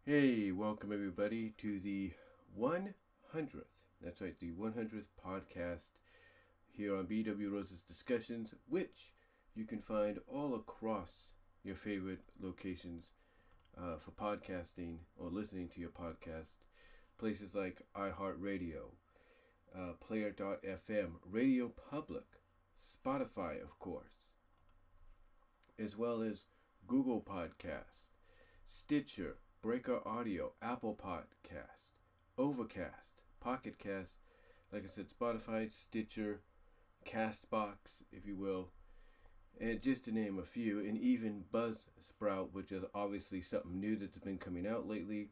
Hey, welcome everybody to the 100th. That's right, the 100th podcast here on BW Rose's Discussions, which you can find all across your favorite locations for podcasting or listening to your podcast. Places like iHeartRadio, Player.fm, Radio Public, Spotify, of course, as well as Google Podcasts, Stitcher, Breaker Audio, Apple Podcast, Overcast, Pocket Cast, like I said, Spotify, Stitcher, Castbox, if you will, and just to name a few, and even Buzzsprout, which is obviously something new that's been coming out lately,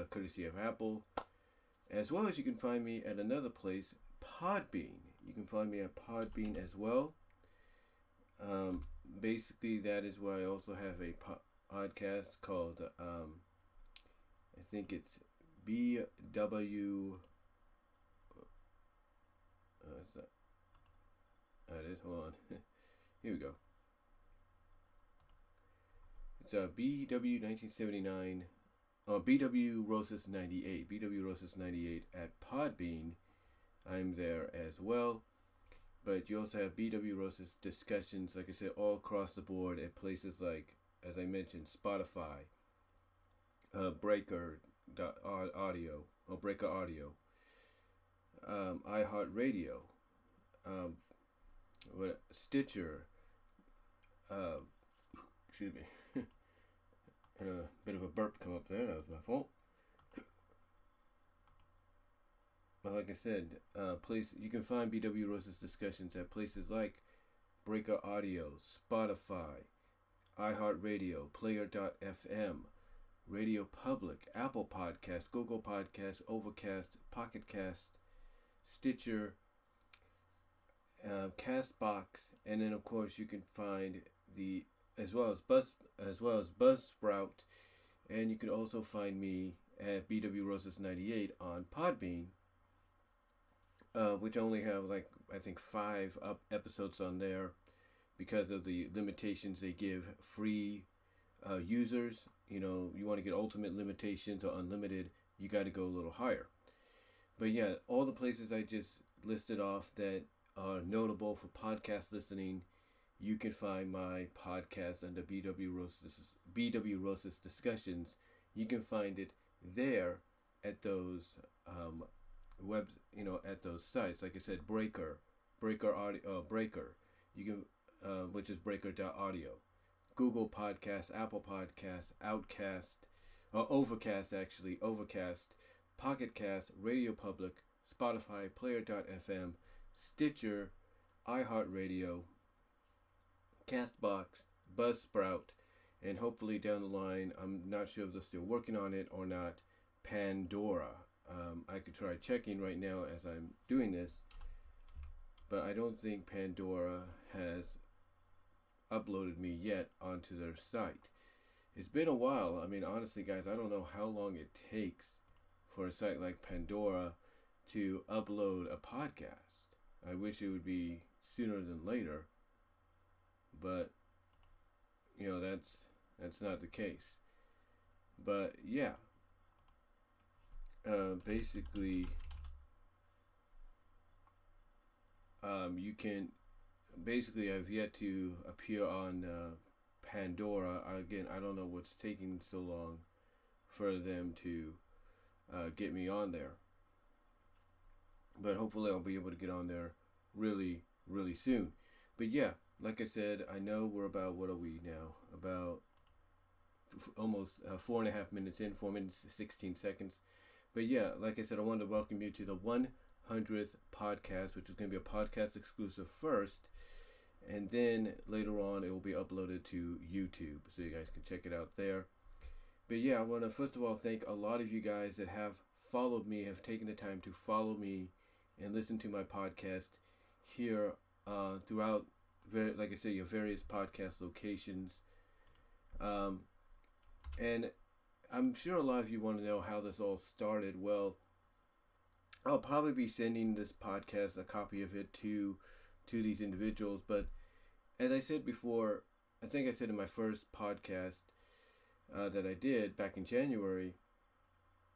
courtesy of Apple. As well as you can find me at another place, Podbean. You can find me at Podbean as well. Basically, that is where I also have a podcast called, I think it's BW. Is that it? Hold on. Here we go. It's BW 1979. BW Rosas 98. BW Rosas 98 at Podbean. I'm there as well. But you also have BW Rosas discussions, like I said, all across the board at places like, as I mentioned, Spotify, Breaker Audio, or Breaker Audio, iHeartRadio, Stitcher, excuse me, had a bit of a burp come up there, that was my fault. But like I said, you can find BW Rose's discussions at places like Breaker Audio, Spotify, iHeartRadio, Player.fm, Radio Public, Apple Podcasts, Google Podcasts, Overcast, Pocket Cast, Stitcher, Castbox, and then of course you can find the as well as Buzzsprout, and you can also find me at BW Roses 98 on Podbean, which only have like I think 5 episodes on there because of the limitations they give free users. You know, you want to get ultimate limitations or unlimited, you got to go a little higher. But yeah, all the places I just listed off that are notable for podcast listening, you can find my podcast under BW Roses Discussions. You can find it there at those webs, at those sites. Like I said, Breaker Audio, Breaker. You can, which is Breaker.audio. Google Podcasts, Apple Podcasts, Overcast, Pocket Cast, Radio Public, Spotify, Player.fm, Stitcher, iHeartRadio, Castbox, Buzzsprout, and hopefully down the line, I'm not sure if they're still working on it or not, Pandora. I could try checking right now as I'm doing this, but I don't think Pandora has uploaded me yet onto their site. It's been a while. I mean, honestly, guys, I don't know how long it takes for a site like Pandora to upload a podcast. I wish it would be sooner than later, but that's not the case. But yeah, basically, you can I've yet to appear on Pandora. Again, I don't know what's taking so long for them to get me on there. But hopefully I'll be able to get on there really, really soon. But yeah, like I said, I know we're about, what are we now? About almost 4.5 minutes in, 4 minutes, 16 seconds. But yeah, like I said, I wanted to welcome you to the 100th podcast, which is going to be a podcast exclusive first. And then later on, it will be uploaded to YouTube, so you guys can check it out there. But yeah, I want to first of all thank a lot of you guys that have followed me, have taken the time to follow me and listen to my podcast here throughout, like I said, your various podcast locations. And I'm sure a lot of you want to know how this all started. Well, I'll probably be sending this podcast, a copy of it, to these individuals. But as I said before, I think I said in my first podcast, that I did back in January,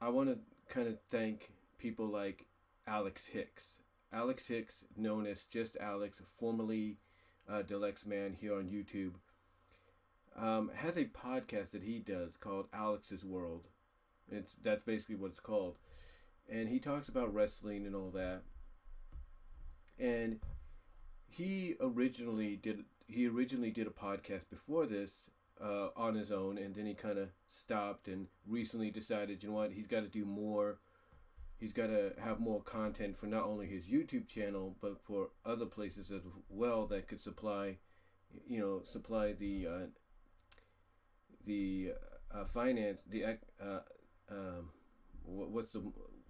I want to kind of thank people like Alex Hicks. Alex Hicks, known as Just Alex, formerly Deluxe Man here on YouTube, has a podcast that he does called Alex's World. That's basically what it's called, and he talks about wrestling and all that. And he originally did a podcast before this on his own, and then he kind of stopped and recently decided, you know what, he's got to do more. He's got to have more content for not only his YouTube channel but for other places as well that could supply the finance what's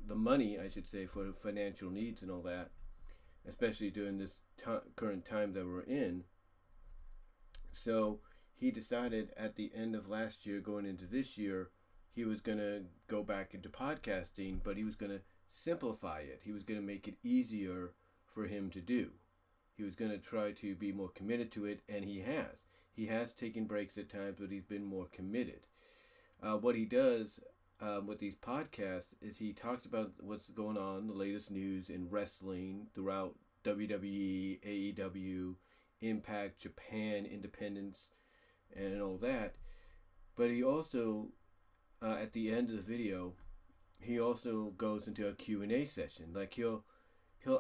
the money, I should say, for financial needs and all that, especially during this current time that we're in. So he decided at the end of last year, going into this year, he was going to go back into podcasting, but he was going to simplify it. He was going to make it easier for him to do. He was going to try to be more committed to it, and he has. He has taken breaks at times, but he's been more committed. What he does with these podcasts is he talks about what's going on, the latest news in wrestling throughout WWE, AEW, Impact, Japan, Independence, and all that. But he also, at the end of the video, he also goes into a Q&A session. Like he'll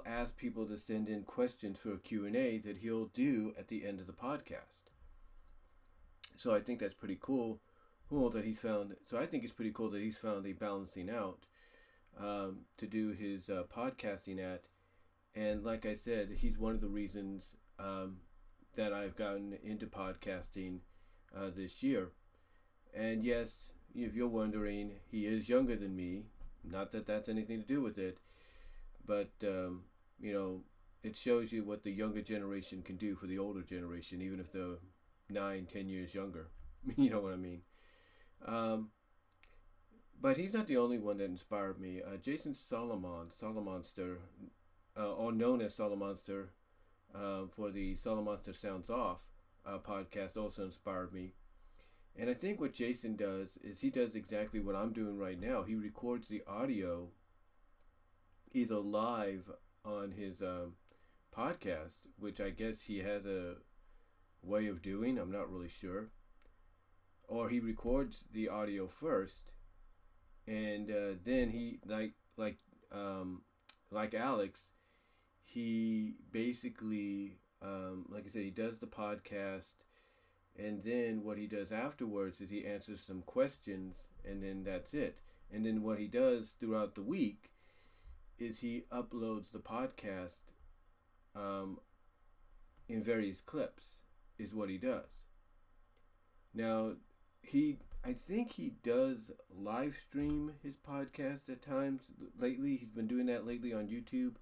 ask people to send in questions for a Q&A that he'll do at the end of the podcast. So I think that's pretty cool. That he's found. So I think it's pretty cool that he's found a balancing out to do his podcasting at. And like I said, he's one of the reasons that I've gotten into podcasting this year. And yes, if you're wondering, he is younger than me. Not that that's anything to do with it, but it shows you what the younger generation can do for the older generation, even if they're 9-10 years younger. You know what I mean? But he's not the only one that inspired me. Jason Solomonster, or known as Solomonster, for the Solomonster Sounds Off podcast, also inspired me. And I think what Jason does is he does exactly what I'm doing right now. He records the audio either live on his podcast, which I guess he has a way of doing. I'm not really sure. Or he records the audio first, and then he like Alex, he basically like I said, he does the podcast, and then what he does afterwards is he answers some questions, and then that's it. And then what he does throughout the week is he uploads the podcast in various clips, is what he does. Now, I think he does live stream his podcast at times lately. He's been doing that lately on YouTube.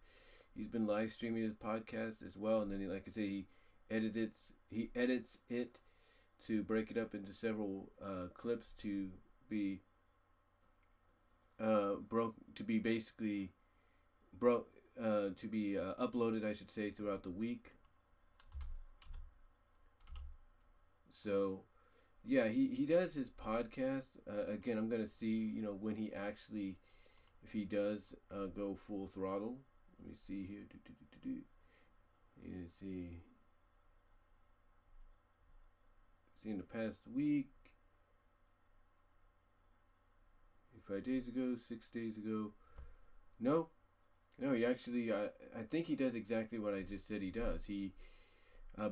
He's been live streaming his podcast as well, and then like I say, he edits it to break it up into several clips to be uploaded, I should say, throughout the week. So yeah, he does his podcast. Again, I'm gonna see when he actually, if he does go full throttle. Let me see here. Let's see. See, in the past week, 5 days ago, 6 days ago. No, he actually. I think he does exactly what I just said he does. He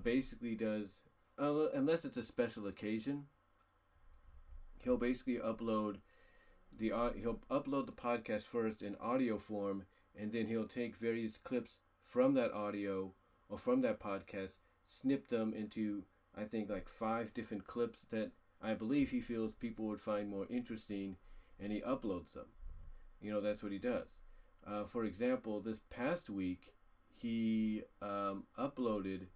basically does. Unless it's a special occasion, he'll basically upload the podcast first in audio form, and then he'll take various clips from that audio or from that podcast, snip them into, I think, like 5 different clips that I believe he feels people would find more interesting, and he uploads them. That's what he does. For example, this past week, he uploaded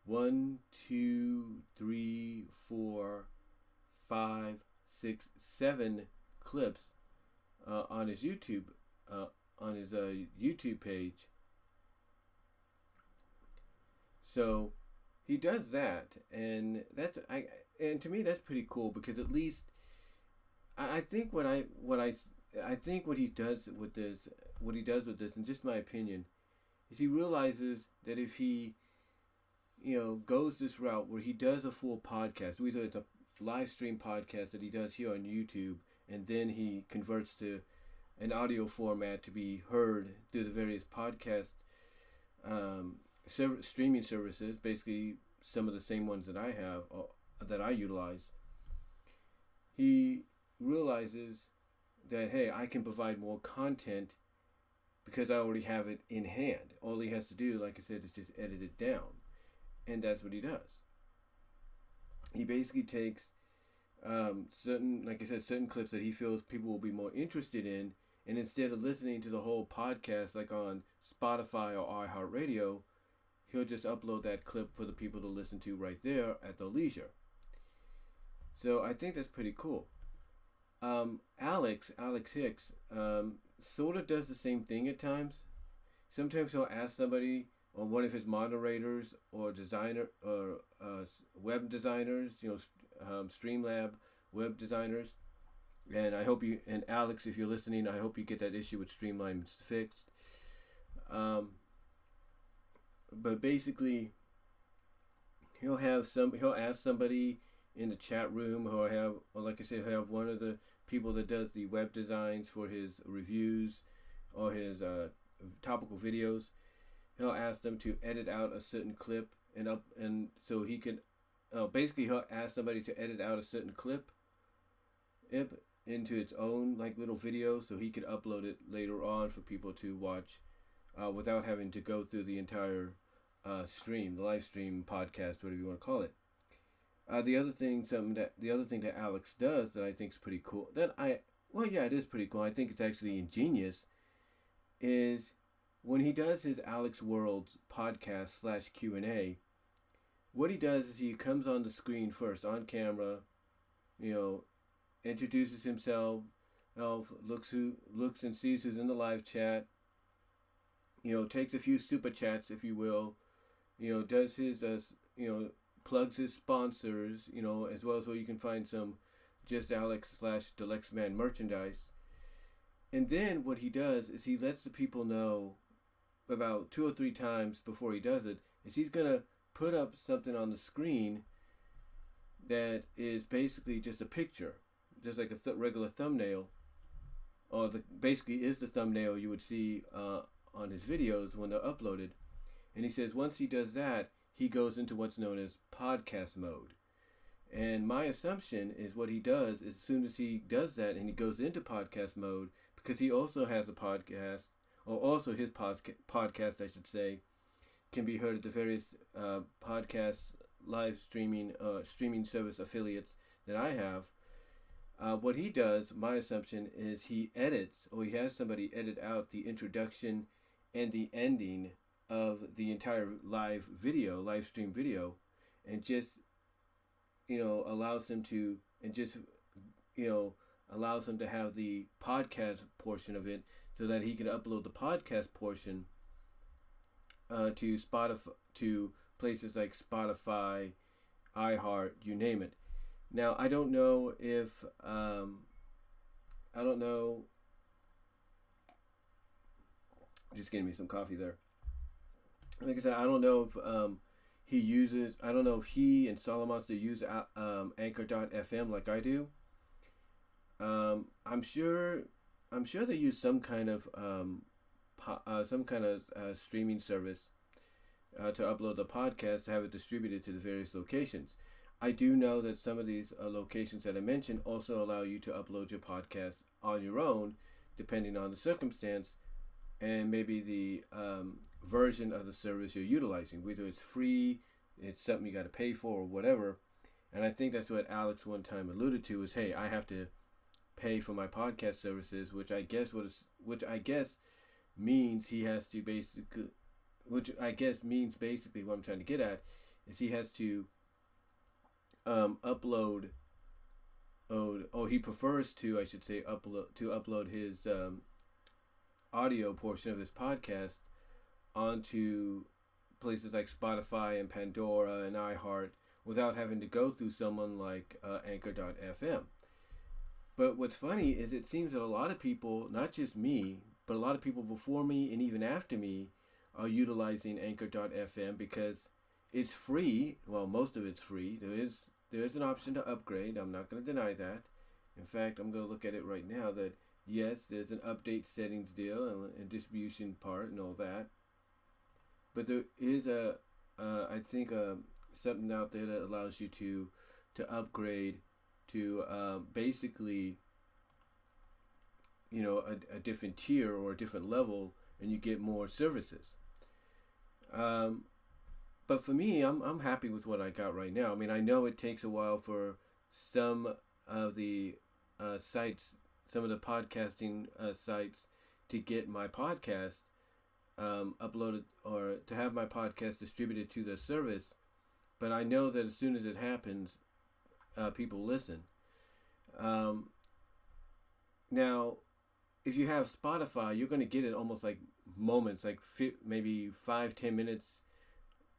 1, 2, 3, 4, 5, 6, 7 clips on his YouTube YouTube page. So he does that, and and to me that's pretty cool because at least I think I think what he does with this, in just my opinion, is he realizes that if he goes this route where he does a full podcast, whether it's a live stream podcast that he does here on YouTube, and then he converts to an audio format to be heard through the various podcast streaming services, basically some of the same ones that I have, that I utilize. He realizes that, hey, I can provide more content because I already have it in hand. All he has to do, like I said, is just edit it down. And that's what he does. He basically takes certain clips that he feels people will be more interested in, and instead of listening to the whole podcast like on Spotify or iHeartRadio, he'll just upload that clip for the people to listen to right there at their leisure. So I think that's pretty cool. Alex Hicks, sort of does the same thing at times. Sometimes he'll ask somebody, or one of his moderators or designer or web designers, Streamlab web designers. And I hope and Alex, if you're listening, I hope you get that issue with Streamline fixed. But basically, he'll ask somebody in the chat room, or like I said, he'll have one of the people that does the web designs for his reviews or his topical videos. He'll ask them to edit out a certain clip and so he can basically he'll ask somebody to edit out a certain clip into its own like little video so he could upload it later on for people to watch without having to go through the entire stream, the live stream, podcast, whatever you want to call it. The other thing that Alex does that I think is pretty cool, it is pretty cool. I think it's actually ingenious, is when he does his Alex Worlds podcast / Q&A, what he does is he comes on the screen first, on camera, introduces himself, looks and sees who's in the live chat, takes a few super chats, if you will, does his, plugs his sponsors, as well as where you can find some Just Alex / Deluxe Man merchandise. And then what he does is he lets the people know about 2 or 3 times before he does it, is he's going to put up something on the screen that is basically just a picture, just like a regular thumbnail, or basically is the thumbnail you would see on his videos when they're uploaded. And he says once he does that, he goes into what's known as podcast mode. And my assumption is what he does is as soon as he does that and he goes into podcast mode, because he also has a podcast, or also his podcast, I should say, can be heard at the various podcast live streaming service affiliates that I have. What he does, my assumption, is he edits, or he has somebody edit out the introduction and the ending of the entire live stream video, and just allows him to have the podcast portion of it, so that he can upload the podcast portion to Spotify, to places like Spotify, iHeart, you name it. Now I don't know if just getting me some coffee there. Like I said, I don't know if I don't know if he and Solomonster use Anchor.fm like I do. I'm sure they use some kind of streaming service to upload the podcast, to have it distributed to the various locations. I do know that some of these locations that I mentioned also allow you to upload your podcast on your own, depending on the circumstance and maybe the version of the service you're utilizing, whether it's free, it's something you got to pay for, or whatever. And I think that's what Alex one time alluded to, is, hey, I have to pay for my podcast services, which I guess means he has to basically, what I'm trying to get at is he has to upload, he prefers to, I should say, upload his audio portion of his podcast onto places like Spotify and Pandora and iHeart, without having to go through someone like Anchor.fm. But what's funny is it seems that a lot of people, not just me, but a lot of people before me and even after me, are utilizing Anchor.fm because it's free. Well, most of it's free. There is an option to upgrade. I'm not going to deny that. In fact, I'm going to look at it right now that yes, there's an update settings deal and distribution part and all that. But there is I think something out there that allows you to upgrade to basically, a different tier or a different level, and you get more services. Um, but for me, I'm happy with what I got right now. I mean, I know it takes a while for some of the sites, some of the podcasting sites, to get my podcast uploaded or to have my podcast distributed to their service. But I know that as soon as it happens, people listen. Um, Now, if you have Spotify, you're going to get it almost like moments, like maybe 5-10 minutes.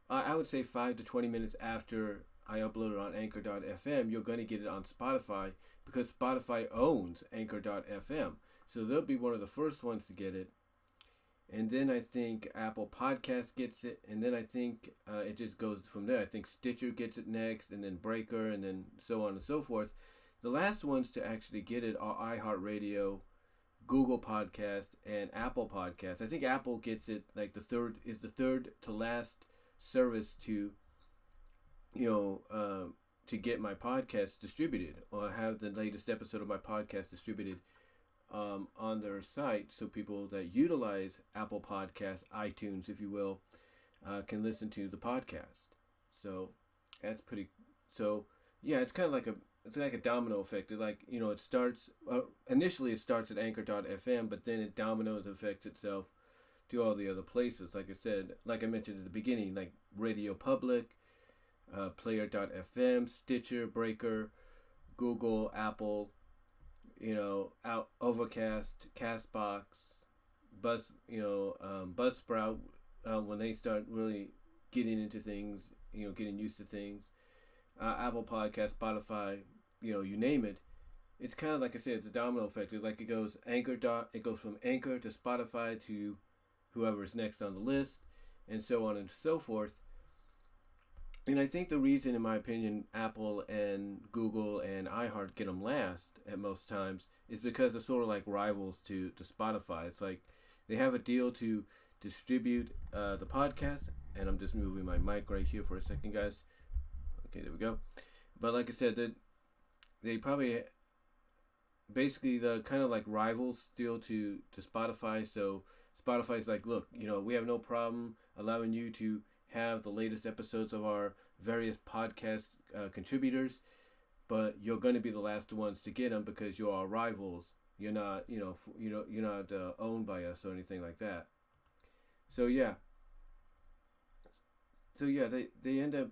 I would say 5 to 20 minutes after I upload it on Anchor.fm, you're going to get it on Spotify because Spotify owns Anchor.fm. So they'll be one of the first ones to get it. And then I think Apple Podcast gets it, and then I think it just goes from there. I think Stitcher gets it next, and then Breaker, and then so on and so forth. The last ones to actually get it are iHeartRadio, Google Podcast, and Apple Podcast. I think Apple gets it like the third to last service to to get my podcast distributed or have the latest episode of my podcast distributed on their site, so people that utilize Apple Podcasts, iTunes, if you will, can listen to the podcast. So that's pretty. So yeah, it's kind of like a domino effect. It starts initially it starts at Anchor.fm, but then it dominoes affects itself to all the other places. Like I said, like I mentioned at the beginning, like Radio Public, Player.fm, Stitcher, Breaker, Google, Apple, Overcast, Castbox, Buzzsprout, when they start really getting into things, getting used to things, Apple Podcast, Spotify, you name it. It's kind of like I said, it's a domino effect. It goes it goes from Anchor to Spotify to whoever's next on the list, and so on and so forth. And I think the reason, in my opinion, Apple and Google and iHeart get them last at most times is because they're sort of like rivals to Spotify. It's like they have a deal to distribute the podcast. And I'm just moving my mic right here for a second, guys. Okay, there we go. But like I said, they probably basically the kind of like rivals still to Spotify. So Spotify's like, look, we have no problem allowing you to have the latest episodes of our various podcast contributors, but you're going to be the last ones to get them because you're our rivals. You're not, you're not owned by us or anything like that. So yeah. They end up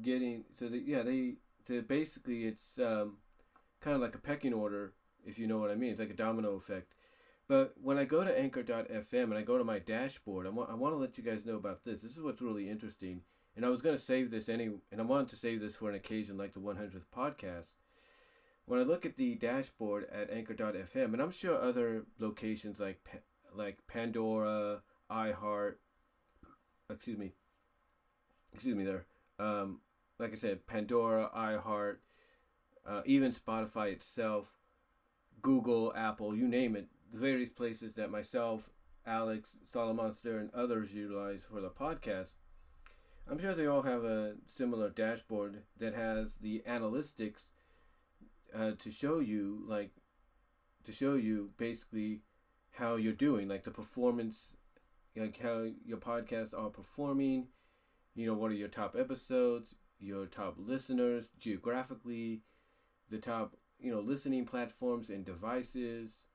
getting so basically it's kind of like a pecking order, if you know what I mean. It's like a domino effect. But when I go to Anchor.fm and I go to my dashboard, I want to let you guys know about this. This is what's really interesting. And I was going to save this and I wanted to save this for an occasion like the 100th podcast. When I look at the dashboard at Anchor.fm, and I'm sure other locations like Pandora, iHeart, excuse me there, like I said, Pandora, iHeart, even Spotify itself, Google, Apple, you name it, the various places that myself, Alex, Solomonster, and others utilize for the podcast, I'm sure they all have a similar dashboard that has the analytics to show you basically how you're doing, like the performance, like how your podcasts are performing. What are your top episodes, your top listeners geographically, the top listening platforms and devices,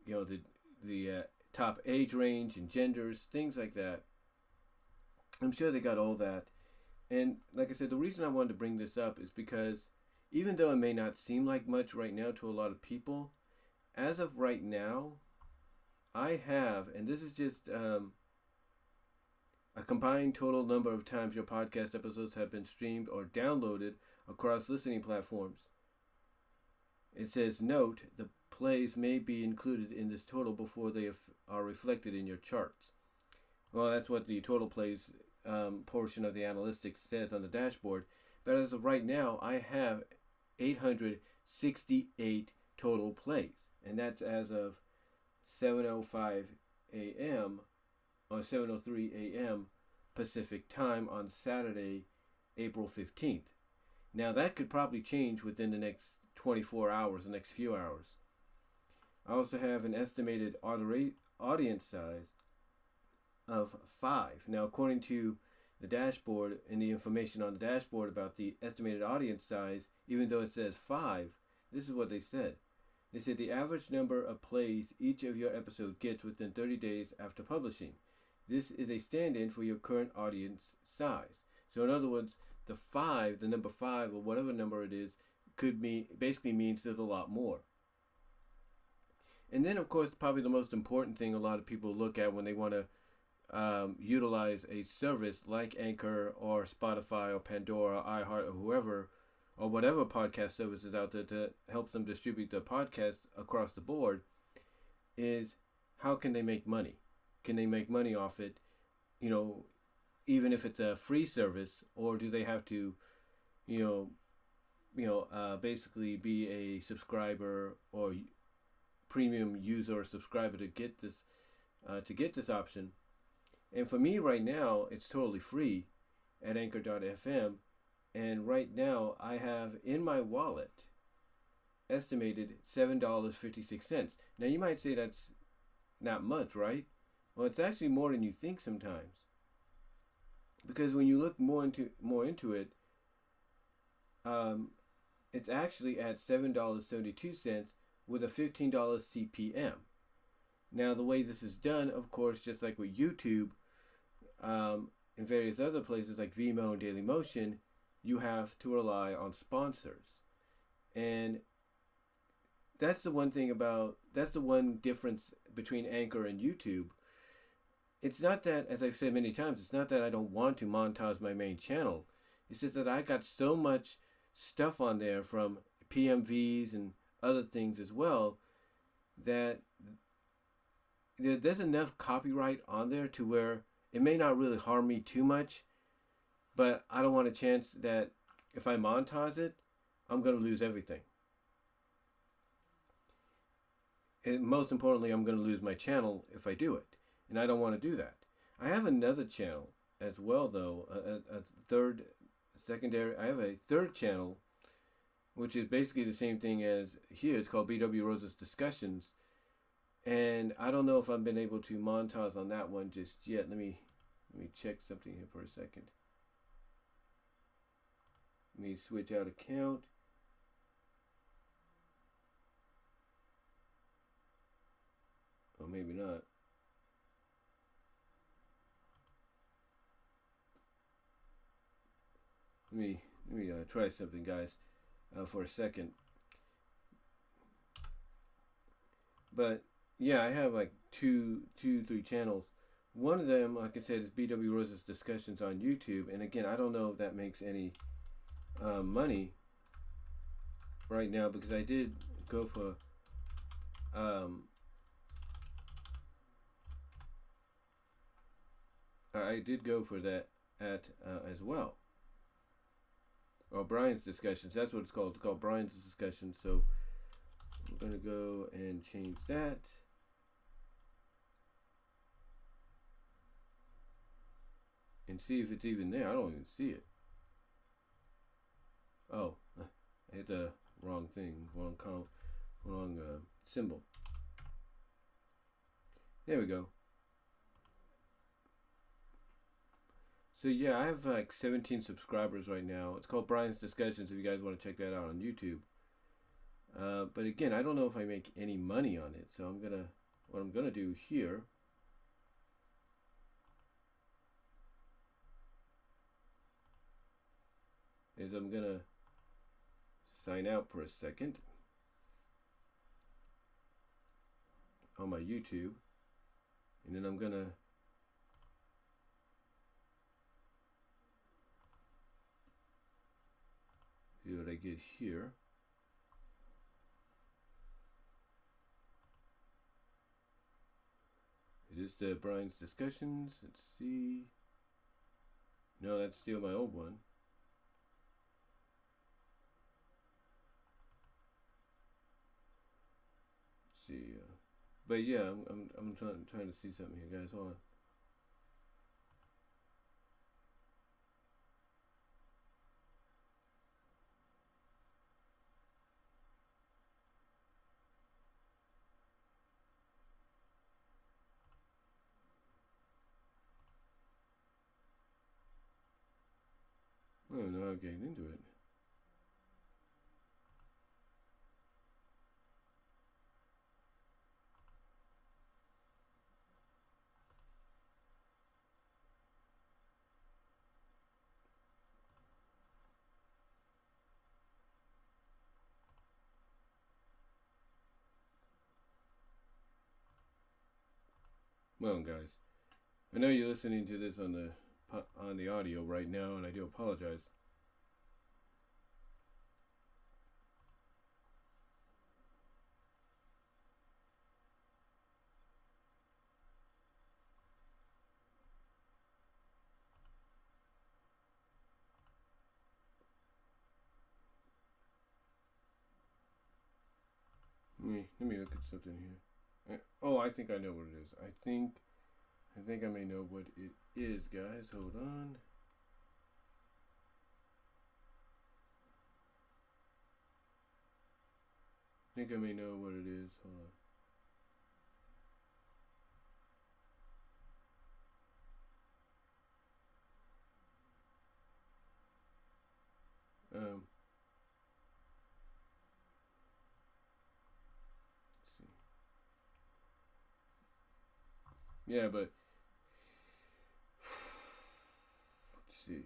the top age range and genders, things like that. I'm sure they got all that. And like I said, the reason I wanted to bring this up is because even though it may not seem like much right now to a lot of people, as of right now, I have, and this is just A combined total number of times your podcast episodes have been streamed or downloaded across listening platforms. It says, note, the plays may be included in this total before they are reflected in your charts. Well, that's what the total plays portion of the analytics says on the dashboard. But as of right now, I have 868 total plays. And that's as of 7:05 a.m. or 7:03 a.m. Pacific time on Saturday, April 15th. Now, that could probably change within the next 24 hours, the next few hours. I also have an estimated audience size of 5. Now, according to the dashboard and the information on the dashboard about the estimated audience size, even though it says 5, this is what they said. They said the average number of plays each of your episode gets within 30 days after publishing. This is a stand-in for your current audience size. So in other words, the number 5 or whatever number it is, basically means there's a lot more. And then, of course, probably the most important thing a lot of people look at when they want to utilize a service like Anchor or Spotify or Pandora or iHeart or whoever, or whatever podcast service is out there to help them distribute their podcasts across the board, is how can they make money? Can they make money off it, even if it's a free service, or do they have to, basically be a subscriber or premium user or subscriber to get this option? And for me right now, it's totally free at Anchor.fm. And right now, I have in my wallet estimated $7.56. Now, you might say that's not much, right? Well, it's actually more than you think sometimes. Because when you look more into it, it's actually at $7.72 with a $15 CPM. Now, the way this is done, of course, just like with YouTube and various other places like Vimeo and Dailymotion, you have to rely on sponsors. And that's the one difference between Anchor and YouTube. It's not that, as I've said many times, it's not that I don't want to monetize my main channel. It's just that I got so much stuff on there from PMVs and other things as well that there's enough copyright on there to where it may not really harm me too much, but I don't want a chance that if I monetize it, I'm going to lose everything. And most importantly, I'm going to lose my channel if I do it. And I don't want to do that. I have another channel as well, though, I have a third channel, which is basically the same thing as here. It's called BW Rose's Discussions. And I don't know if I've been able to monetize on that one just yet. Let me check something here for a second. Let me switch out account. Or maybe not. Let me try something, guys, for a second. But yeah, I have like three channels. One of them, like I said, is BW Rose's Discussions on YouTube. And again, I don't know if that makes any money right now, because I did go for that as well. Or Brian's Discussions. That's what it's called. It's called Brian's Discussions. So I'm going to go and change that. And see if it's even there. I don't even see it. Oh, I hit the wrong thing. Wrong symbol. There we go. So yeah, I have like 17 subscribers right now. It's called Brian's Discussions if you guys want to check that out on YouTube. But again, I don't know if I make any money on it. So what I'm gonna do here is I'm gonna sign out for a second on my YouTube, and then I'm gonna See what I get here. Is this Brian's Discussions? Let's see. No, that's still my old one. Let's see. But yeah, I'm trying to see something here, guys. Hold on. I don't know how I'm getting into it. Well, guys, I know you're listening to this on the audio right now, and I do apologize. Let me look at something here. Oh, I think I know what it is. I think I may know what it is, guys. Hold on. I think I may know what it is. Hold on. Let's see. Yeah, but let's see.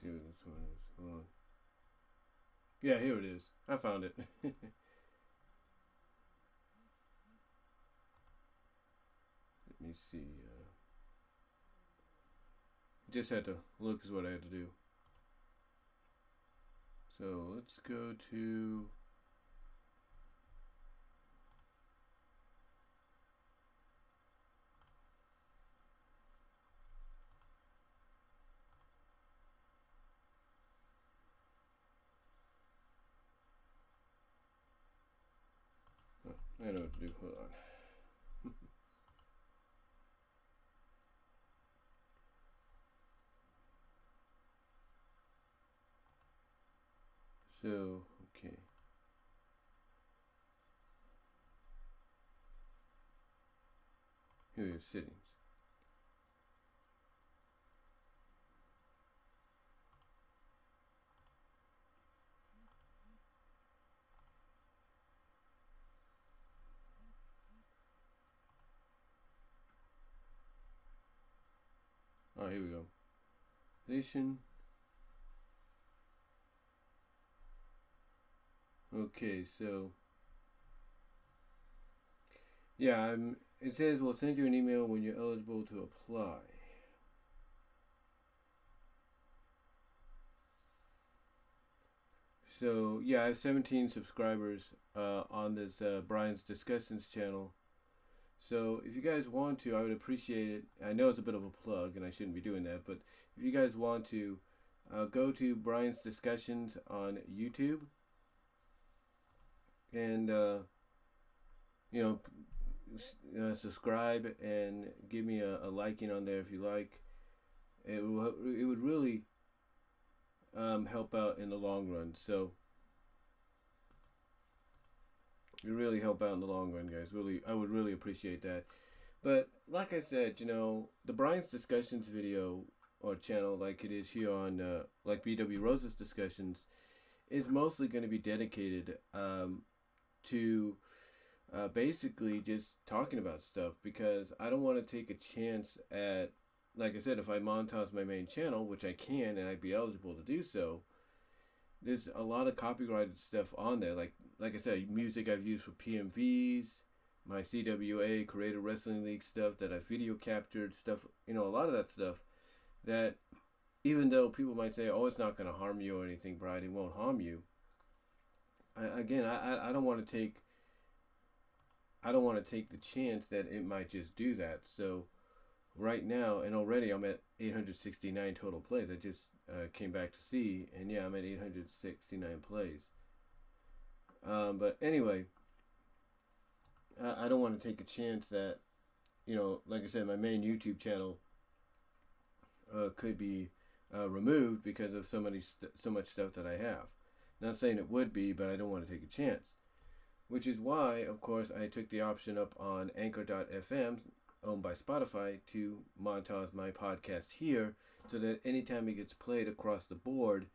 See what this one is. Hold on. Yeah, here it is. I found it. Let me see. Just had to look is what I had to do. So let's go to. Oh, I know what to do. Hold on. So, okay. Here we go, settings. Oh, here we go. Station. Okay, so yeah, it says we'll send you an email when you're eligible to apply. So yeah, I have 17 subscribers on this Brian's Discussions channel. So if you guys want to, I would appreciate it. I know it's a bit of a plug, and I shouldn't be doing that, but if you guys want to, go to Brian's Discussions on YouTube, and you know, subscribe and give me a liking on there if you like. It would really help out in the long run. So it really help out in the long run, guys. Really, I would really appreciate that. But like I said, you know, the Brian's Discussions video or channel, like it is here on like BW Rose's Discussions, is mostly going to be dedicated to basically just talking about stuff because I don't want to take a chance at, like I said, if I monetize my main channel, which I can and I'd be eligible to do so, there's a lot of copyrighted stuff on there. Like I said, music I've used for PMVs, my CWA Creative Wrestling League stuff that I video captured, stuff, a lot of that stuff that even though people might say, oh, it's not going to harm you or anything, Brian, it won't harm you. I don't want to take the chance that it might just do that. So right now, and already I'm at 869 total plays. I just came back to see, and yeah, I'm at 869 plays. But anyway, I don't want to take a chance that, like I said, my main YouTube channel could be removed because of so much stuff that I have. Not saying it would be, but I don't want to take a chance. Which is why, of course, I took the option up on Anchor.fm, owned by Spotify, to monetize my podcast here so that anytime it gets played across the board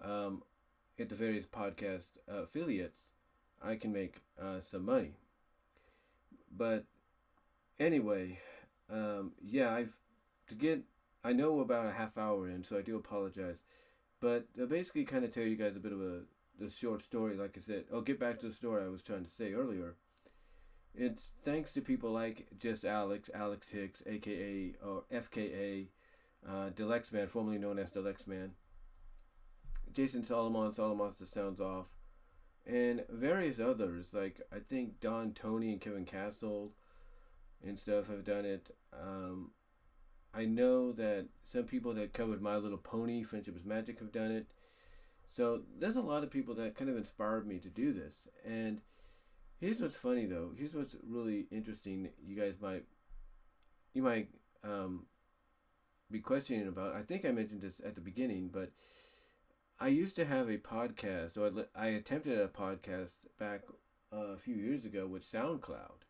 at the various podcast affiliates, I can make some money. But anyway, I know about a half hour in, so I do apologize. But I'll basically kind of tell you guys a bit of the short story, like I said. I'll get back to the story I was trying to say earlier. It's thanks to people like Just Alex Hicks, aka or FKA, Delexman, formerly known as Delexman, Jason Solomon the Sounds Off, and various others, like I think Don Tony and Kevin Castle and stuff have done it. I know that some people that covered My Little Pony, Friendship is Magic, have done it. So there's a lot of people that kind of inspired me to do this. And here's what's funny though. Here's what's really interesting. You might be questioning about. I think I mentioned this at the beginning, but I used to have a podcast, or I attempted a podcast back a few years ago with SoundCloud.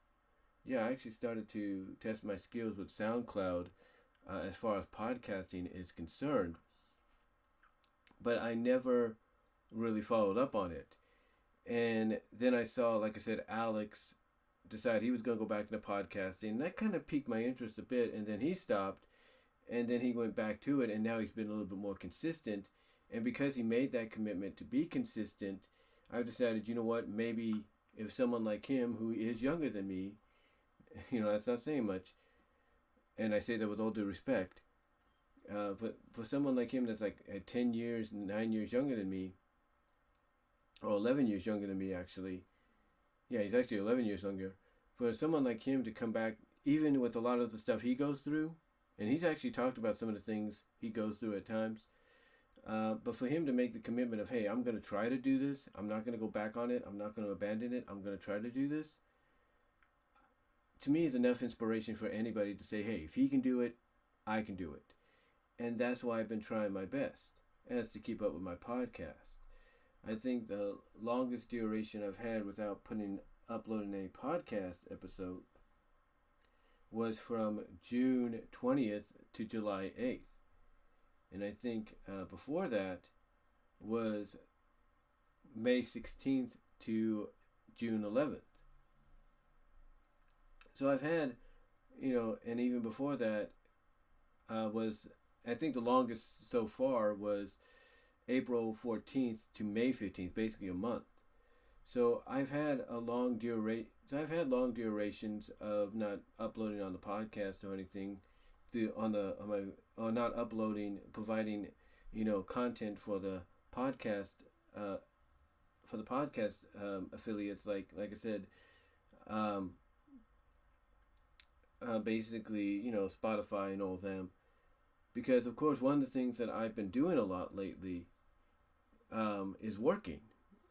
Yeah, I actually started to test my skills with SoundCloud as far as podcasting is concerned. But I never really followed up on it. And then I saw, like I said, Alex decide he was going to go back into podcasting. And that kind of piqued my interest a bit. And then he stopped. And then he went back to it. And now he's been a little bit more consistent. And because he made that commitment to be consistent, I've decided, you know what, maybe if someone like him, who is younger than me, that's not saying much, and I say that with all due respect, but for someone like him that's like 10 years, 9 years younger than me, or 11 years younger than me actually, yeah, he's actually 11 years younger, for someone like him to come back, even with a lot of the stuff he goes through, and he's actually talked about some of the things he goes through at times, but for him to make the commitment of, hey, I'm going to try to do this, I'm not going to go back on it, I'm not going to abandon it, I'm going to try to do this, to me, it's enough inspiration for anybody to say, hey, if he can do it, I can do it. And that's why I've been trying my best, as to keep up with my podcast. I think the longest duration I've had without uploading a podcast episode was from June 20th to July 8th. And I think before that was May 16th to June 11th. So I've had, and even before that was, I think the longest so far was April 14th to May 15th, basically a month. So I've had long durations of not uploading on the podcast or anything, not uploading, providing, content for the podcast, affiliates, like I said, basically, Spotify and all of them. Because, of course, one of the things that I've been doing a lot lately is working.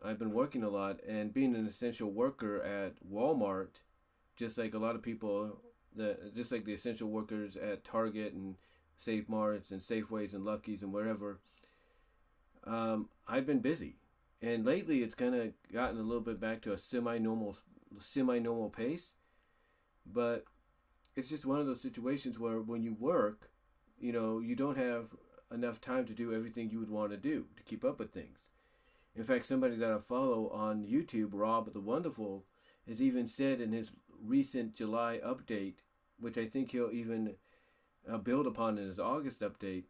I've been working a lot, and being an essential worker at Walmart, just like a lot of people, just like the essential workers at Target and Safe Marts and Safeways and Lucky's and wherever, I've been busy. And lately it's kind of gotten a little bit back to a semi-normal pace. But it's just one of those situations where when you work, you don't have enough time to do everything you would want to do to keep up with things. In fact, somebody that I follow on YouTube, Rob the Wonderful, has even said in his recent July update, which I think he'll even build upon in his August update,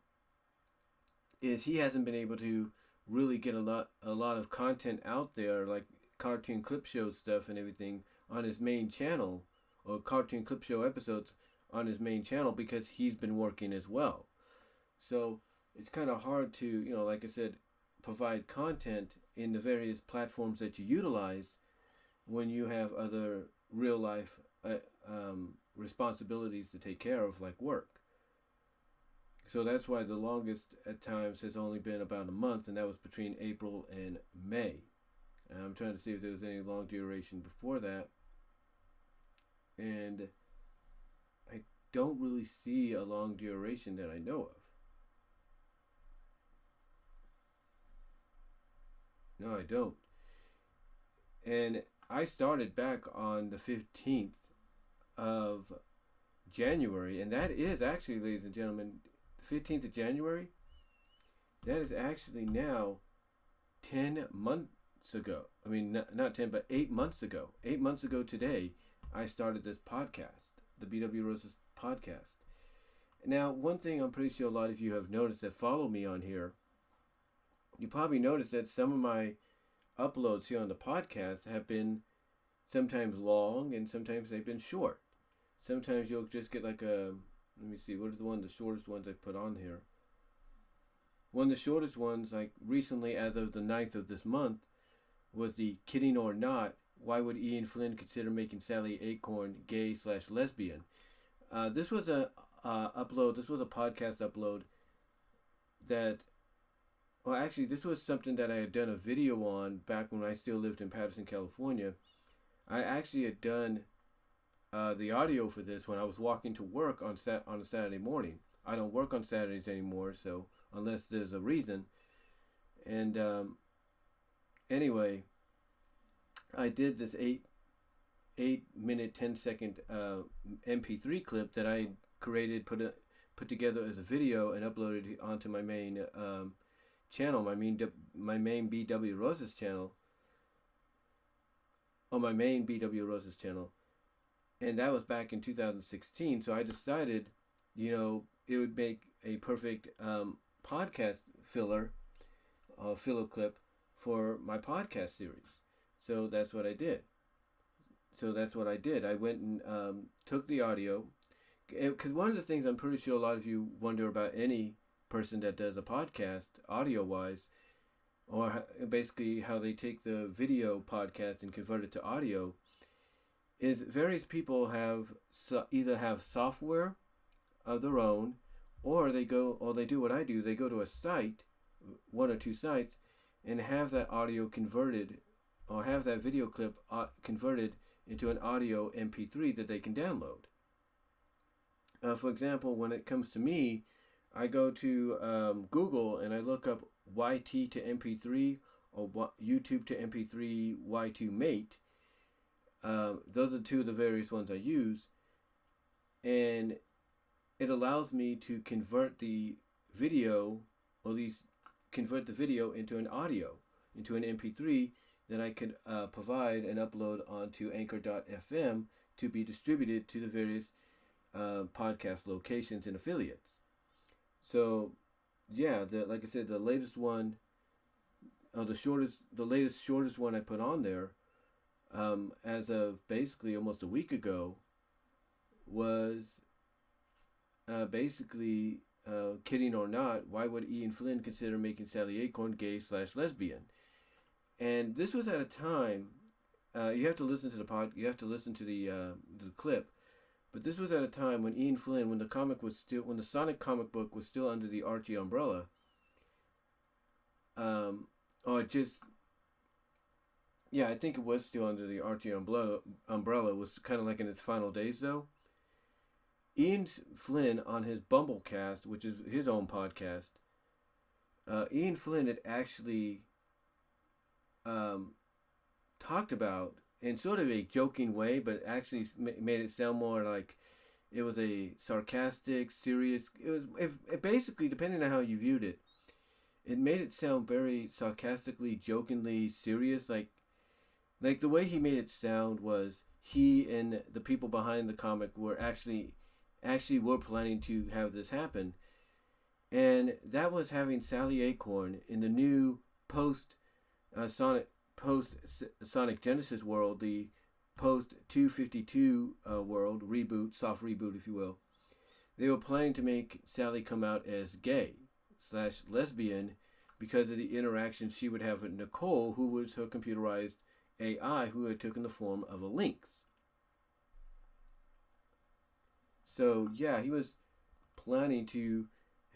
is he hasn't been able to really get a lot of content out there, like cartoon clip show stuff and everything, on his main channel, or cartoon clip show episodes on his main channel, because he's been working as well. So it's kind of hard to, like I said, provide content in the various platforms that you utilize when you have other real life responsibilities to take care of, like work. So that's why the longest at times has only been about a month, and that was between April and May. And I'm trying to see if there was any long duration before that. And I don't really see a long duration that I know of. No, I don't. And I started back on the 15th of January, and that is actually, ladies and gentlemen, the 15th of January, that is actually now 10 months ago. I mean, not 10, but 8 months ago. 8 months ago today, I started this podcast, the BW Roses podcast. Now, one thing I'm pretty sure a lot of you have noticed that follow me on here, you probably noticed that some of my uploads here on the podcast have been sometimes long and sometimes they've been short. Sometimes you'll just get like a, let me see, what is the shortest ones I put on here? One of the shortest ones, like recently as of the 9th of this month, was the Kidding or Not, Why Would Ian Flynn Consider Making Sally Acorn Gay/Lesbian? This was a upload, this was a podcast upload that, well, actually, this was something that I had done a video on back when I still lived in Patterson, California. I actually had done the audio for this when I was walking to work on a Saturday morning. I don't work on Saturdays anymore, so unless there's a reason. And anyway, I did this 8-minute 10-second MP3 clip that I created, put together as a video, and uploaded onto my main channel, my main BW Roses channel, on my main BW Roses channel, and that was back in 2016. So I decided, it would make a perfect podcast filler clip for my podcast series. So that's what I did. I went and took the audio, because one of the things I'm pretty sure a lot of you wonder about any person that does a podcast audio wise, or basically how they take the video podcast and convert it to audio, is various people either have software of their own, or they do what I do. They go to a site, one or two sites, and have that audio converted, or have that video clip converted into an audio MP3 that they can download. For example, when it comes to me, I go to Google and I look up YT to MP3 or YouTube to MP3 Y2 Mate. Those are two of the various ones I use, and it allows me to convert the video, or at least convert the video into an audio, into an MP3 that I could provide and upload onto Anchor.fm to be distributed to the various podcast locations and affiliates. So, yeah, like I said, the latest one, the shortest one I put on there, as of basically almost a week ago, was basically Kidding or Not, Why Would Ian Flynn Consider Making Sally Acorn Gay/Lesbian? And this was at a time, you have to listen to the clip. But this was at a time when Ian Flynn, when the Sonic comic book was still under the Archie umbrella, I think it was still under the Archie umbrella. It was kind of like in its final days, though. Ian Flynn, on his Bumblecast, which is his own podcast, Ian Flynn had actually talked about, in sort of a joking way, but actually made it sound more like it was a sarcastic, serious. It basically, depending on how you viewed it, it made it sound very sarcastically, jokingly serious. Like like the way he made it sound was he and the people behind the comic were actually were planning to have this happen, and that was having Sally Acorn in the new post post Sonic Genesis world, the post 252 world reboot, soft reboot, if you will. They were planning to make Sally come out as gay slash lesbian because of the interaction she would have with Nicole, who was her computerized AI who had taken the form of a lynx. So yeah, he was planning to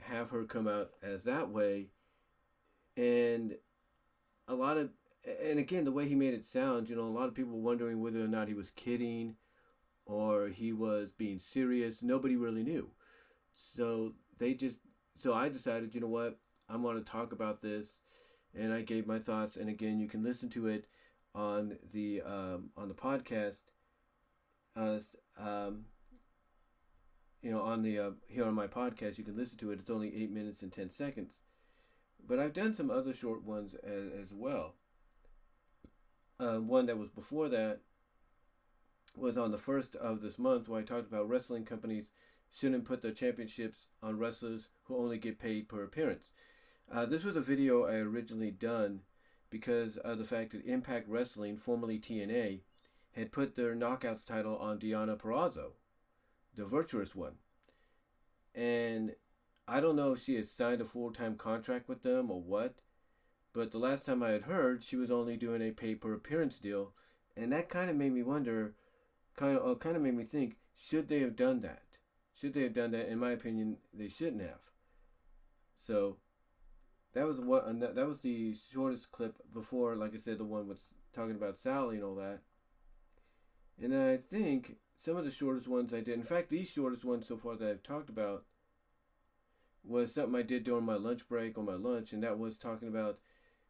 have her come out as that way, and a lot of and again the way he made it sound, a lot of people were wondering whether or not he was kidding or he was being serious. Nobody really knew. So they just so I decided, you know what, I'm going to talk about this, and I gave my thoughts. And again, you can listen to it on the podcast. Uh, um, on the here on my podcast, you can listen to it. It's only 8 minutes and 10 seconds, but I've done some other short ones as well. One that was before that was on the first of this month, where I talked about wrestling companies shouldn't put their championships on wrestlers who only get paid per appearance. This was a video I originally done because of the fact that Impact Wrestling, formerly TNA, had put their Knockouts title on Deonna Purrazzo, the virtuous one. And I don't know if she had signed a full-time contract with them or what, but the last time I had heard, she was only doing a pay-per-appearance deal, and that kind of made me wonder, kind of made me think, should they have done that? Should they have done that? In my opinion, they shouldn't have. So that was that was the shortest clip before, like I said, the one was talking about Sally and all that. And then I think some of the shortest ones I did, in fact, the shortest one so far that I've talked about was something I did during my lunch break on my lunch, and that was talking about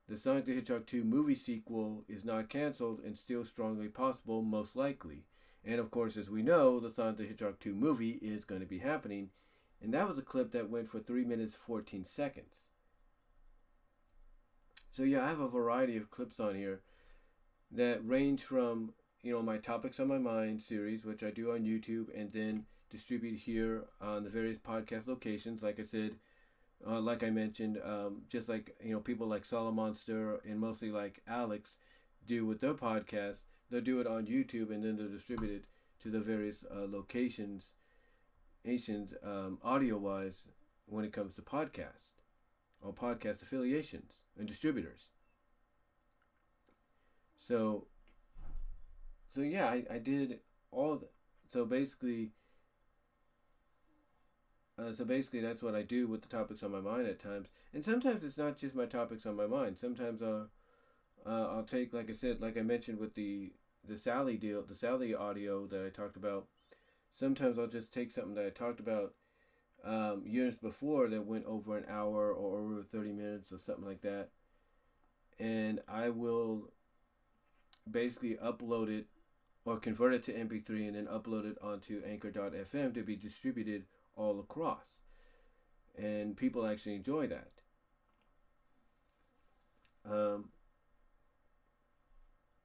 the Sonic the Hedgehog 2 movie sequel is not canceled and still strongly possible, most likely. And of course, as we know, the Sonic the Hedgehog 2 movie is going to be happening. And that was a clip that went for 3 minutes 14 seconds. So yeah, I have a variety of clips on here that range from, my Topics on My Mind series, which I do on YouTube and then distribute here on the various podcast locations. Like I said, like I mentioned, just like, people like Solomonster and mostly like Alex do with their podcast, they'll do it on YouTube and then they'll distribute it to the various locations, audio-wise, when it comes to podcast or podcast affiliations and distributors. So yeah, I did all of that. So basically, that's what I do with the topics on my mind at times. And sometimes it's not just my topics on my mind. Sometimes I'll take, like I said, like I mentioned with the Sally deal, the Sally audio that I talked about. Sometimes I'll just take something that I talked about years before that went over an hour or over 30 minutes or something like that, and I will basically upload it or convert it to MP3 and then upload it onto Anchor.fm to be distributed all across. And people actually enjoy that.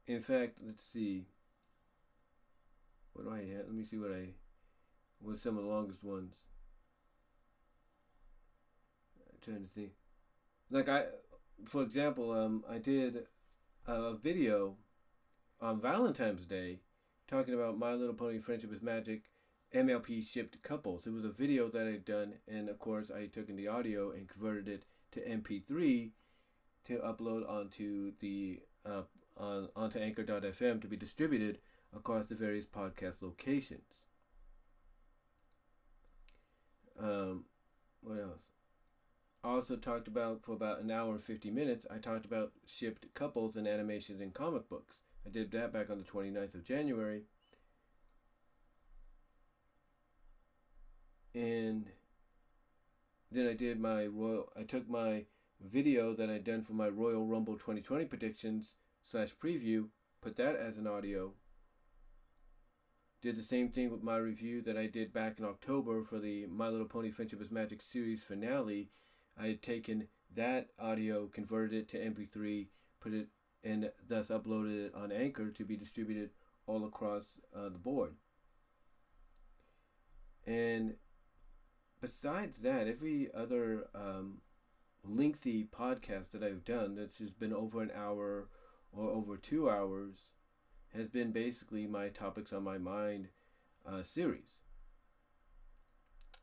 In fact, let's see. What do I have? Let me see what some of the longest ones. I'm trying to think. For example, I did a video on Valentine's Day talking about My Little Pony Friendship is Magic MLP shipped couples. It was a video that I'd done, and of course I took in the audio and converted it to MP3 to upload onto the onto Anchor.fm to be distributed across the various podcast locations. What else? I also talked about, for about an hour and 50 minutes, I talked about shipped couples in animations and comic books. I did that back on the 29th of January. And then I took my video that I'd done for my Royal Rumble 2020 predictions / preview, put that as an audio. Did the same thing with my review that I did back in October for the My Little Pony Friendship is Magic series finale. I had taken that audio, converted it to MP3, put it and thus uploaded it on Anchor to be distributed all across the board. And besides that, every other lengthy podcast that I've done that's just been over an hour or over 2 hours has been basically my Topics on My Mind series.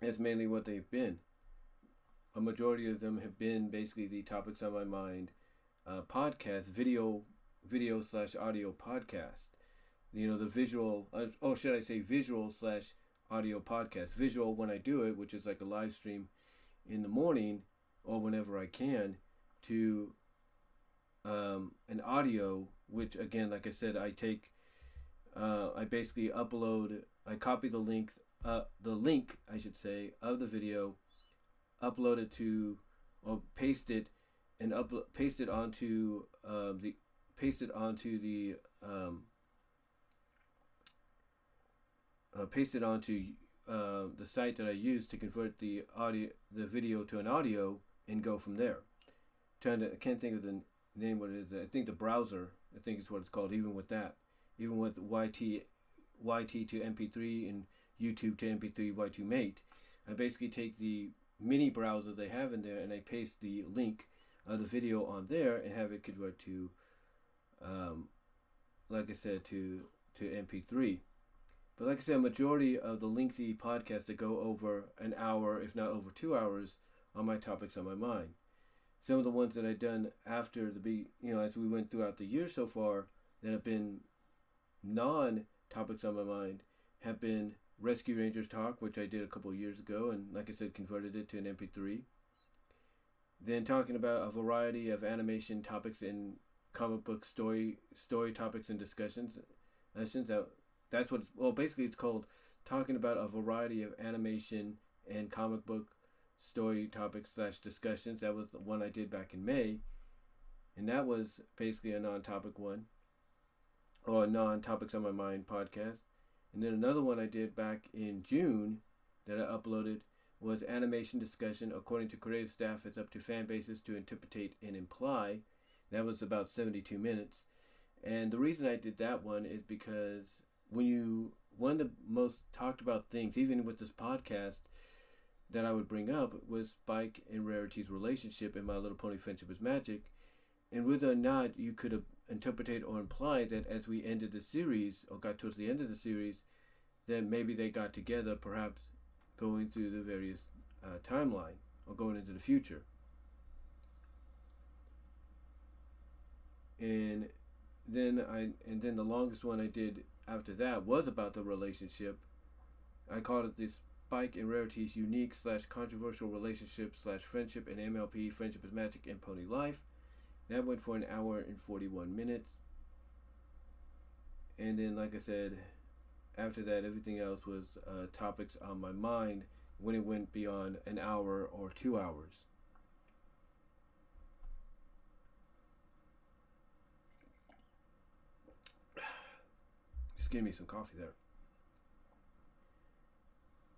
That's mainly what they've been. A majority of them have been basically the Topics on My Mind podcast, video slash audio podcast. The visual, should I say visual slash audio podcast. Visual when I do it, which is like a live stream in the morning or whenever I can, to an audio, which again, like I said, I basically upload, I copy the link, I should say, of the video, upload it to, or paste it, and paste it onto the site that I use to convert the video to an audio, and go from there. I can't think of the name what it is. I think the browser, I think is what it's called. Even with that, even with YT to MP3 and YouTube to MP3 Y2 Mate, I basically take the mini browser they have in there and I paste the link of the video on there and have it convert to, like I said, to MP3. But like I said, a majority of the lengthy podcasts that go over an hour, if not over 2 hours, are my Topics on My Mind. Some of the ones that I've done after as we went throughout the year so far, that have been non-Topics on My Mind, have been Rescue Rangers Talk, which I did a couple of years ago, and like I said, converted it to an MP3. Then talking about a variety of animation topics and comic book story topics and discussions. That's what basically it's called, talking about a variety of animation and comic book story topics / discussions. That was the one I did back in May, and that was basically a non-topic one, or a non-Topics on My Mind podcast. And then another one I did back in June that I uploaded was animation discussion. According to creative staff, it's up to fan bases to interpret and imply. That was about 72 minutes. And the reason I did that one is because one of the most talked about things, even with this podcast, that I would bring up was Spike and Rarity's relationship in My Little Pony Friendship is Magic, and whether or not you could have interpreted or implied that as we ended the series, or got towards the end of the series, that maybe they got together, perhaps going through the various timeline, or going into the future. And then the longest one I did after that was about the relationship. I called it this Spike and Rarity's unique / controversial relationship / friendship in MLP, Friendship is Magic, and Pony Life. That went for an hour and 41 minutes. And then, like I said, after that, everything else was Topics on My Mind when it went beyond an hour or 2 hours. Just give me some coffee there.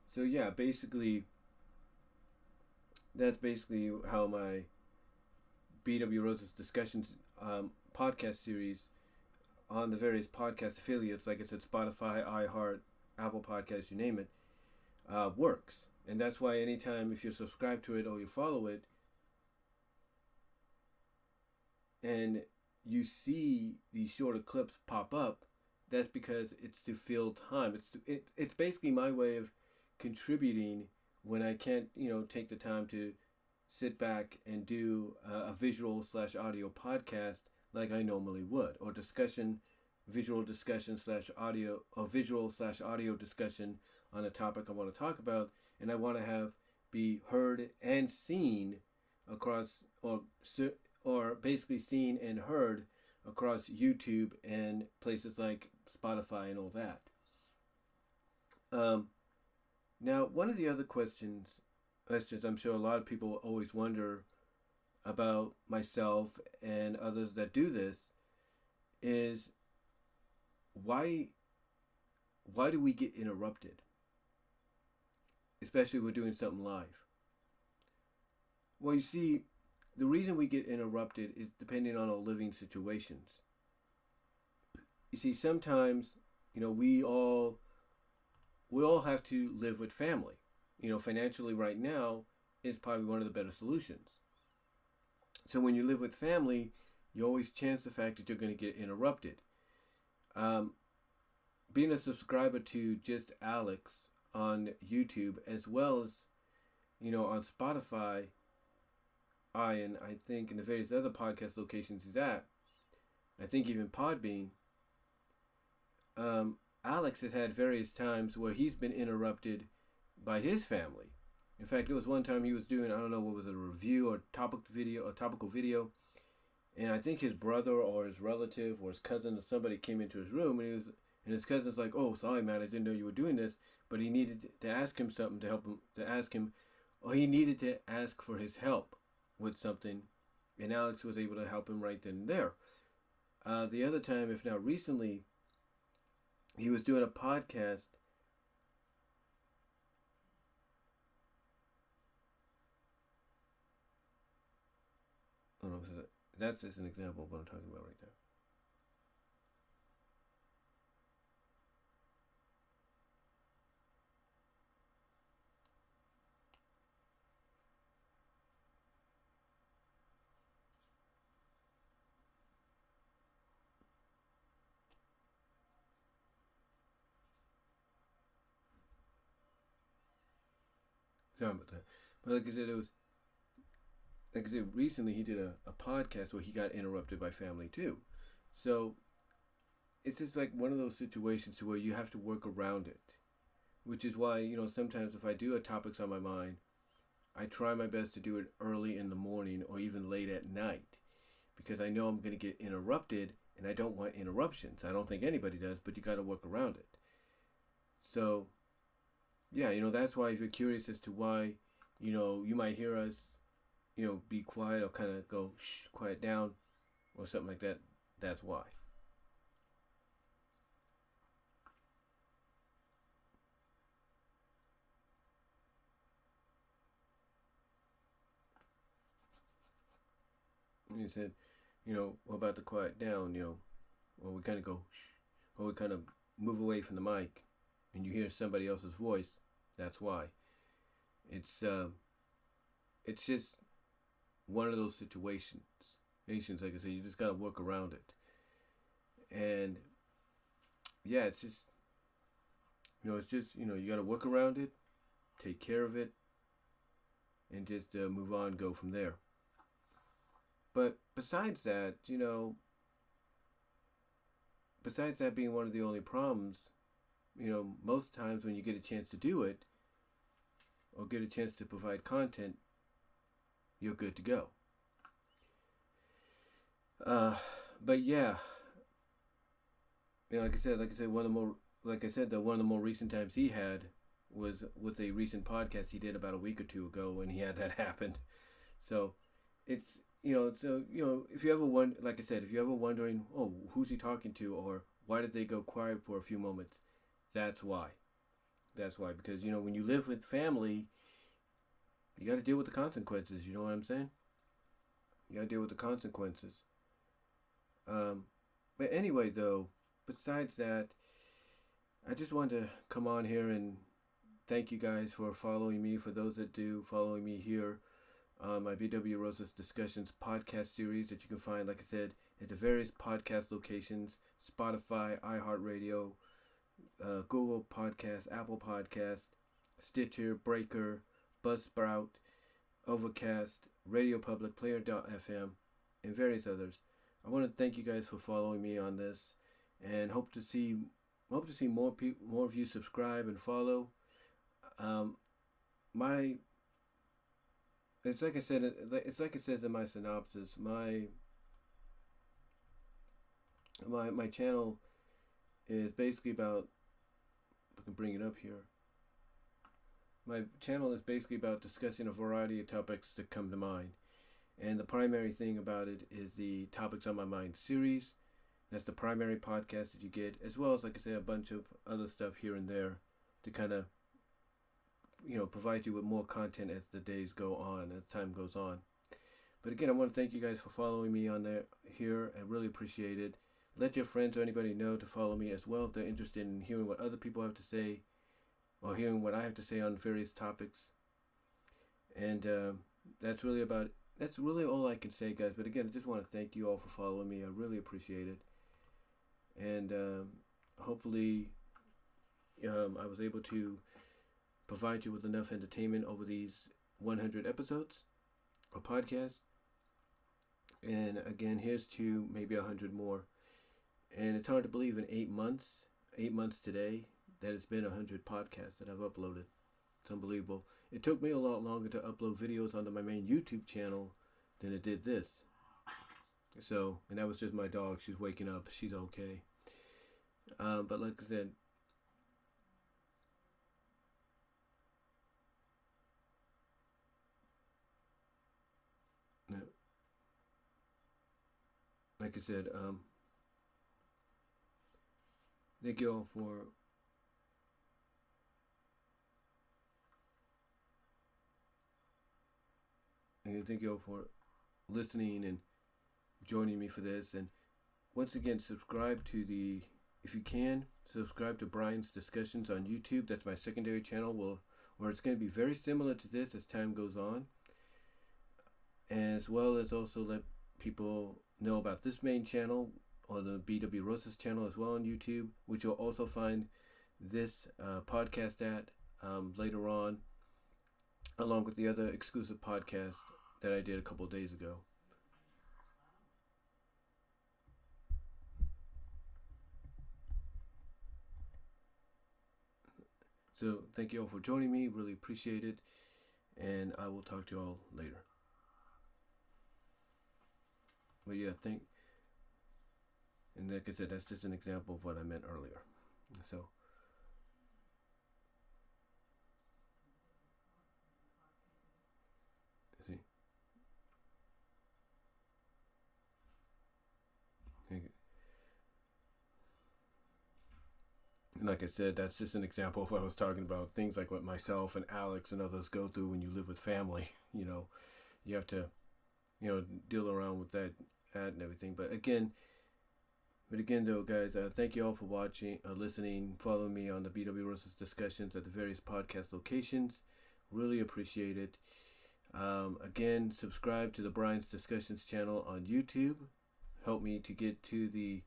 So yeah, that's basically how my B.W. Rose's discussions podcast series on the various podcast affiliates, like I said, Spotify, iHeart, Apple Podcasts, you name it, works. And that's why anytime if you're subscribed to it or you follow it, and you see these shorter clips pop up, that's because it's to fill time. It's basically my way of contributing when I can't, take the time to sit back and do a visual / audio podcast like I normally would, or visual discussion / audio, or visual / audio discussion on a topic I want to talk about, and I want to be heard and seen across, or basically seen and heard across YouTube and places like Spotify and all that. Now, one of the other questions I'm sure a lot of people always wonder about myself and others that do this is why do we get interrupted? Especially if we're doing something live. Well, you see, the reason we get interrupted is depending on our living situations. You see, sometimes, we all have to live with family. Financially right now is probably one of the better solutions. So when you live with family, you always chance the fact that you're going to get interrupted. Um, Being a subscriber to Just Alex on YouTube, as well as on Spotify, and I think in the various other podcast locations he's at, I think even Podbean, Alex has had various times where he's been interrupted by his family. In fact, there was one time he was doing, I don't know what was it, a review or topical video, and I think his brother or his relative or his cousin or somebody came into his room, and his cousin's like, "Oh, sorry, man, I didn't know you were doing this," but he needed to ask him something to help him, or he needed to ask for his help with something, and Alex was able to help him right then and there. The other time, if not recently, he was doing a podcast. Oh no, that's just an example of what I'm talking about right there. Sorry about that. But like I said, recently he did a podcast where he got interrupted by family too. So it's just like one of those situations where you have to work around it. Which is why, sometimes if I do have topics on my mind, I try my best to do it early in the morning or even late at night. Because I know I'm going to get interrupted and I don't want interruptions. I don't think anybody does, but you got to work around it. So, yeah, that's why if you're curious as to why, you might hear us, be quiet or kind of go, shh, quiet down or something like that, that's why. And he said, what about the quiet down, or we kind of go, shh, or we kind of move away from the mic and you hear somebody else's voice, that's why. It's, uh, it's just one of those situations. Like I said, you just gotta work around it. And yeah, you gotta work around it, take care of it, and just move on, go from there. But besides that being one of the only problems, most times when you get a chance to do it or get a chance to provide content, you're good to go. But yeah, like I said, one of the more, like I said, one of the more recent times he had was with a recent podcast he did about a week or two ago when he had that happen. So it's if you ever wonder, like I said, if you ever wondering, oh, who's he talking to, or why did they go quiet for a few moments, that's why. That's why, because when you live with family, you got to deal with the consequences. You know what I'm saying? You got to deal with the consequences. But anyway, though, besides that, I just wanted to come on here and thank you guys for following me. For those that do following me here, my BW Rosas Discussions podcast series that you can find, like I said, at the various podcast locations: Spotify, iHeartRadio, Google Podcast, Apple Podcast, Stitcher, Breaker, Buzzsprout, Overcast, Radio Public, Player.fm, and various others. I want to thank you guys for following me on this, and hope to see more of you subscribe and follow. My It's like I said. It's like it says in my synopsis. My channel is basically about. If I can bring it up here. My channel is basically about discussing a variety of topics that come to mind, and the primary thing about it is the Topics on My Mind series. That's the primary podcast that you get, as well as, like I said, a bunch of other stuff here and there to kind of provide you with more content as the days go on, as time goes on. But again, I want to thank you guys for following me on there here. I really appreciate it. Let your friends or anybody know to follow me as well if they're interested in hearing what other people have to say or hearing what I have to say on various topics. And that's really all I can say, guys. But again, I just want to thank you all for following me. I really appreciate it. And hopefully I was able to provide you with enough entertainment over these 100 episodes or podcasts. And again, here's to maybe 100 more. And it's hard to believe in 8 months today, that it's been 100 podcasts that I've uploaded. It's unbelievable. It took me a lot longer to upload videos onto my main YouTube channel than it did this. So, and that was just my dog. She's waking up. She's okay. But like I said, thank you all for listening and joining me for this. And once again, if you can, subscribe to Brian's Discussions on YouTube. That's my secondary channel, where it's going to be very similar to this as time goes on. As well as also let people know about this main channel, or the BW Rosas channel as well on YouTube, which you'll also find this podcast at later on, along with the other exclusive podcast that I did a couple of days ago. So thank you all for joining me. Really appreciate it. And I will talk to you all later. But yeah, and like I said, that's just an example of what I meant earlier. So, see. And like I said, that's just an example of what I was talking about. Things like what myself and Alex and others go through when you live with family. You have to, deal around with that and everything. But again, though, guys, thank you all for watching, listening, following me on the BW Rosas Discussions at the various podcast locations. Really appreciate it. Again, subscribe to the Brian's Discussions channel on YouTube. Help me to get to the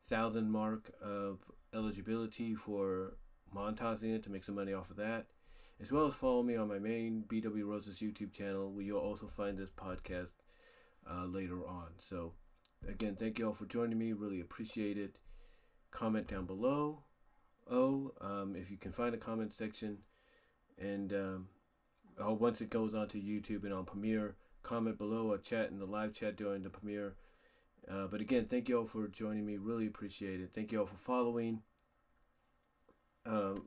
1,000 mark of eligibility for monetizing it, to make some money off of that. As well as follow me on my main BW Rosas YouTube channel, where you'll also find this podcast later on. So again, thank you all for joining me. Really appreciate it. Comment down below. If you can find a comment section. And once it goes onto YouTube and on Premiere, comment below or chat in the live chat during the Premiere. But again, thank you all for joining me. Really appreciate it. Thank you all for following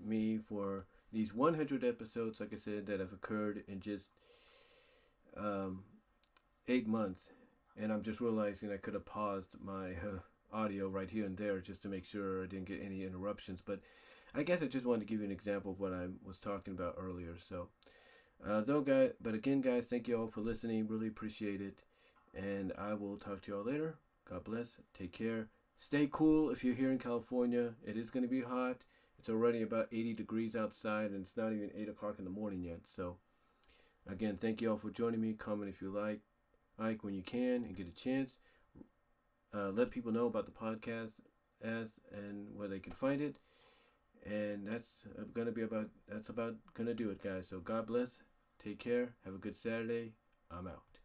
me for these 100 episodes, like I said, that have occurred in just 8 months. And I'm just realizing I could have paused my audio right here and there just to make sure I didn't get any interruptions. But I guess I just wanted to give you an example of what I was talking about earlier. So, but again, guys, thank you all for listening. Really appreciate it. And I will talk to you all later. God bless. Take care. Stay cool if you're here in California. It is going to be hot. It's already about 80 degrees outside, and it's not even 8 o'clock in the morning yet. So, again, thank you all for joining me. Comment if you like when you can and get a chance. Let people know about the podcast and where they can find it. And that's about gonna do it, guys. So God bless. Take care. Have a good Saturday. I'm out.